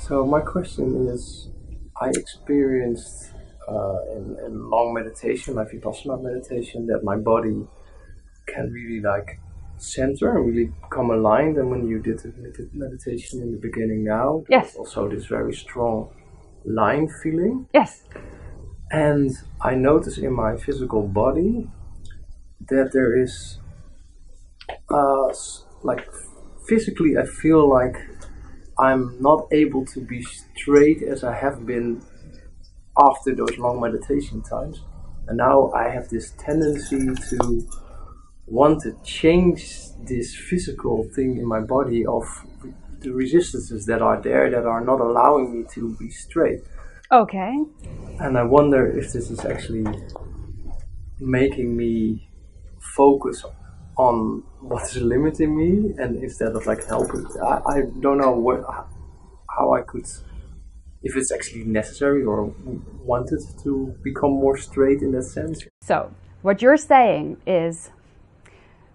So my question is, I experienced in long meditation, like Vipassana meditation, that my body can really like center and really become aligned. And when you did the meditation in the beginning now, Yes. there's also this very strong line feeling. Yes. And I notice in my physical body that there is, like physically I feel like I'm not able to be straight as I have been after those long meditation times. And now I have this tendency to want to change this physical thing in my body of the resistances that are there that are not allowing me to be straight. Okay. And I wonder if this is actually making me focus on what is limiting me, and instead of like helping. I don't know how I could, if it's actually necessary or wanted to become more straight in that sense. So, what you're saying is,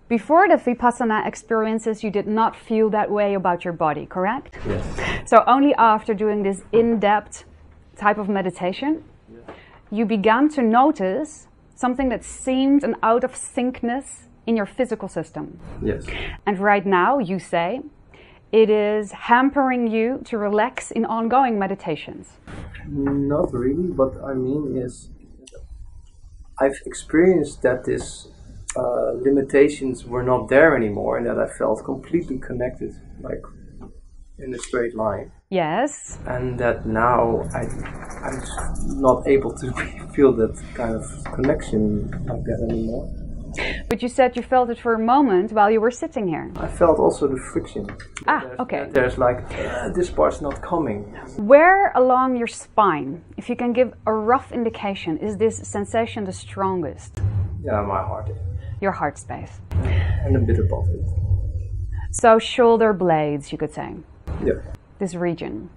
before the Vipassana experiences, you did not feel that way about your body, correct? Yes. So only after doing this in-depth type of meditation, you began to notice something that seemed an out of syncness in your physical system. Yes. And right now, you say, it is hampering you to relax in ongoing meditations. Not really, but I mean is, I've experienced that this limitations were not there anymore, and that I felt completely connected, like in a straight line. Yes. And that now I'm just not able to feel that kind of connection like that anymore. But you said you felt it for a moment while you were sitting here. I felt also the friction. Okay. There's like, this part's not coming. Where along your spine, if you can give a rough indication, is this sensation the strongest? Yeah, my heart. Your heart space. And a bit above it. So shoulder blades, you could say. Yeah. This region.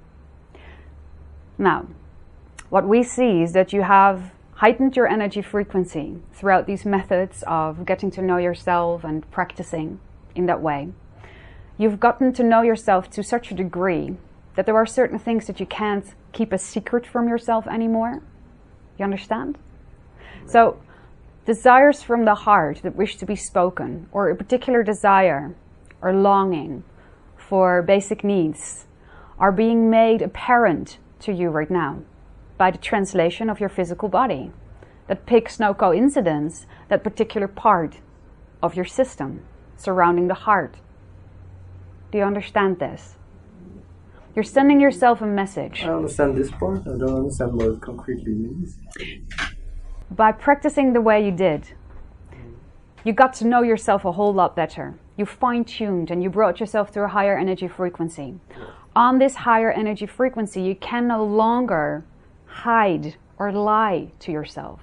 Now, what we see is that you have heightened your energy frequency throughout these methods of getting to know yourself and practicing in that way. You've gotten to know yourself to such a degree that there are certain things that you can't keep a secret from yourself anymore. You understand? So, desires from the heart that wish to be spoken, or a particular desire or longing for basic needs, are being made apparent to you right now by the translation of your physical body. That picks no coincidence that particular part of your system surrounding the heart. Do you understand this? You're sending yourself a message. I understand this part. I don't understand what it concretely means. By practicing the way you did, you got to know yourself a whole lot better. You fine-tuned and you brought yourself to a higher energy frequency. On this higher energy frequency, you can no longer hide or lie to yourself.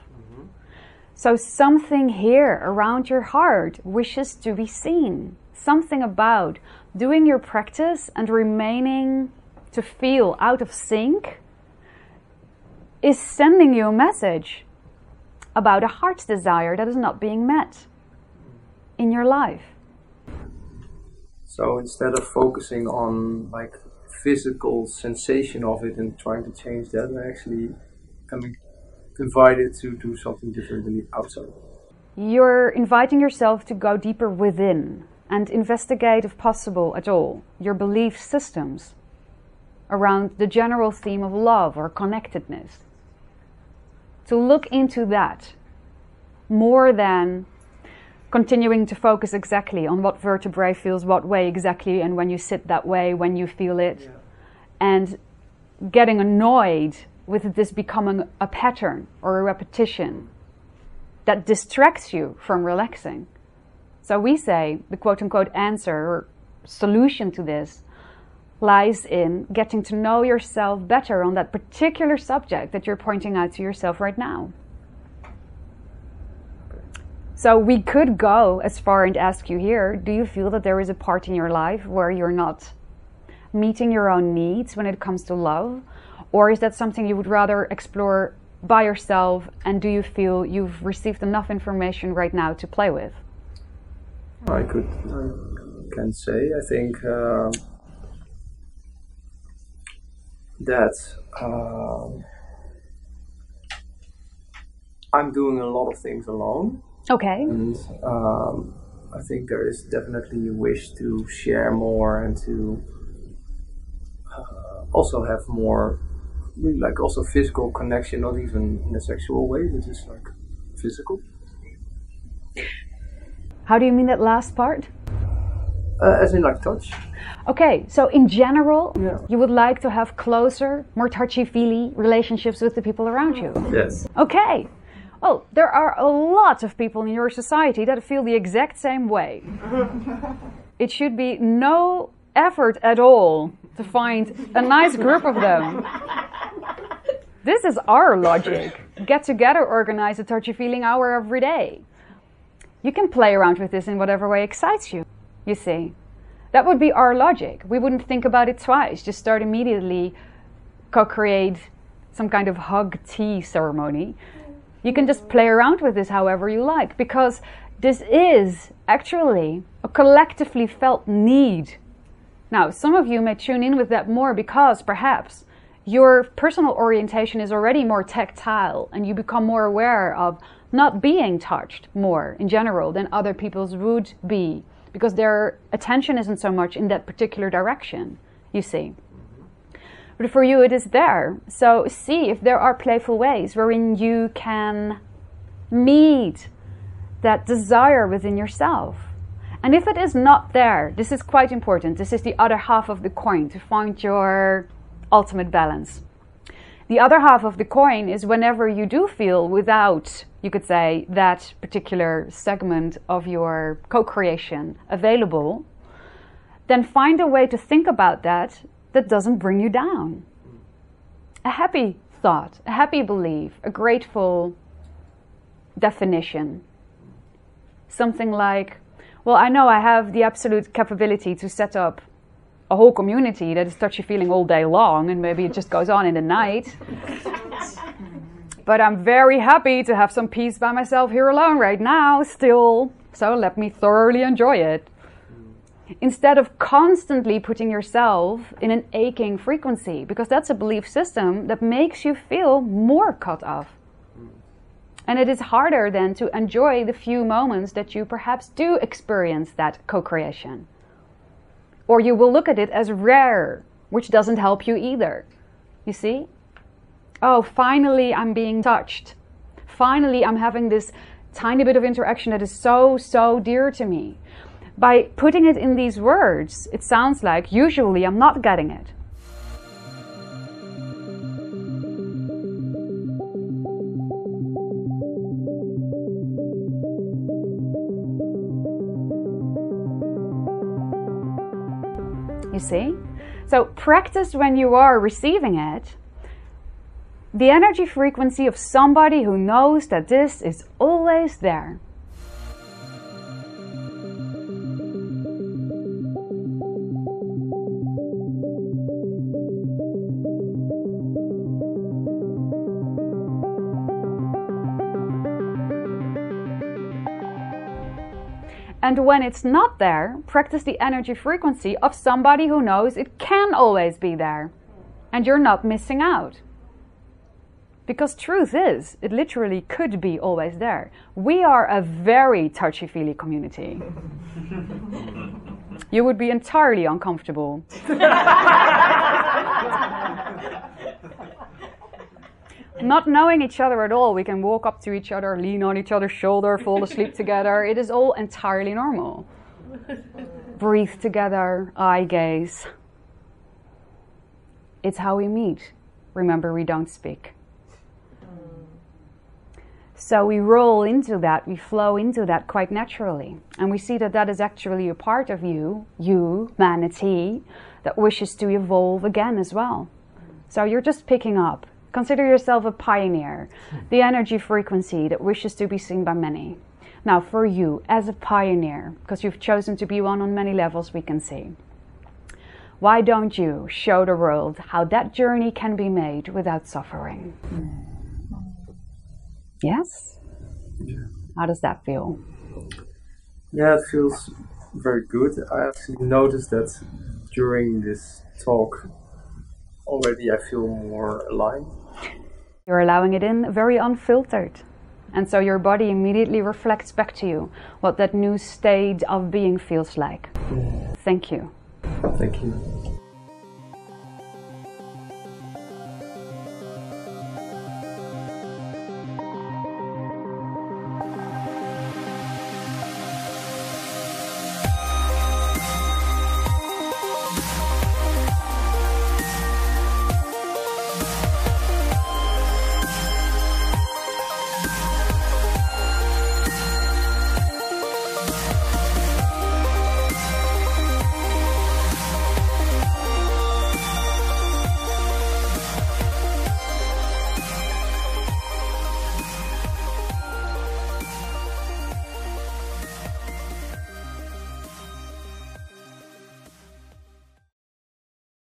So something here around your heart wishes to be seen. Something about doing your practice and remaining to feel out of sync is sending you a message about a heart's desire that is not being met in your life. So instead of focusing on like physical sensation of it and trying to change that, I actually am invited to do something different than the outside. You're inviting yourself to go deeper within and investigate, if possible at all, your belief systems around the general theme of love or connectedness. To look into that more than continuing to focus exactly on what vertebrae feels what way exactly, and when you sit that way, when you feel it, and getting annoyed with this becoming a pattern or a repetition that distracts you from relaxing. So we say the quote-unquote answer or solution to this lies in getting to know yourself better on that particular subject that you're pointing out to yourself right now. So we could go as far and ask you here, do you feel that there is a part in your life where you're not meeting your own needs when it comes to love? Or is that something you would rather explore by yourself, and do you feel you've received enough information right now to play with? I can say, I think that I'm doing a lot of things alone. Okay. And I think there is definitely a wish to share more and to also have more, really like also physical connection, not even in a sexual way, but just like physical. How do you mean that last part? As in like touch. Okay, so in general, Yeah. you would like to have closer, more touchy-feely relationships with the people around you. Yes. Okay. Well, there are a lot of people in your society that feel the exact same way. It should be no effort at all to find a nice group of them. This is our logic. Get together, organize a touchy-feeling hour every day. You can play around with this in whatever way excites you, you see. That would be our logic. We wouldn't think about it twice. Just start immediately, co-create some kind of hug tea ceremony. You can just play around with this however you like, because this is actually a collectively felt need. Now, some of you may tune in with that more because perhaps your personal orientation is already more tactile and you become more aware of not being touched more in general than other people's would be, because their attention isn't so much in that particular direction, you see. But for you it is there. So see if there are playful ways wherein you can meet that desire within yourself. And if it is not there, this is quite important. This is the other half of the coin, to find your ultimate balance. The other half of the coin is whenever you do feel without, you could say, that particular segment of your co-creation available, then find a way to think about that doesn't bring you down. A happy thought, a happy belief, a grateful definition. Something like, well, I know I have the absolute capability to set up a whole community that is touchy-feeling all day long, and maybe it just goes on in the night. But I'm very happy to have some peace by myself here alone right now still, so let me thoroughly enjoy it. Instead of constantly putting yourself in an aching frequency, because that's a belief system that makes you feel more cut off. And it is harder then to enjoy the few moments that you perhaps do experience that co-creation. Or you will look at it as rare, which doesn't help you either. You see? Oh, finally I'm being touched. Finally I'm having this tiny bit of interaction that is so, so dear to me. By putting it in these words, it sounds like usually I'm not getting it. You see? So practice when you are receiving it, the energy frequency of somebody who knows that this is always there. And when it's not there, practice the energy frequency of somebody who knows it can always be there. And you're not missing out. Because truth is, it literally could be always there. We are a very touchy-feely community. You would be entirely uncomfortable. Not knowing each other at all, we can walk up to each other, lean on each other's shoulder, fall asleep together. It is all entirely normal. Breathe together, eye gaze. It's how we meet. Remember, we don't speak. So we roll into that, we flow into that quite naturally. And we see that that is actually a part of you, humanity, that wishes to evolve again as well. So you're just picking up. Consider yourself a pioneer, the energy frequency that wishes to be seen by many. Now for you, as a pioneer, because you've chosen to be one on many levels we can see, why don't you show the world how that journey can be made without suffering? Yes? Yeah. How does that feel? Yeah, it feels very good. I actually noticed that during this talk, already I feel more aligned. You're allowing it in very unfiltered. And so your body immediately reflects back to you what that new state of being feels like. Thank you. Thank you.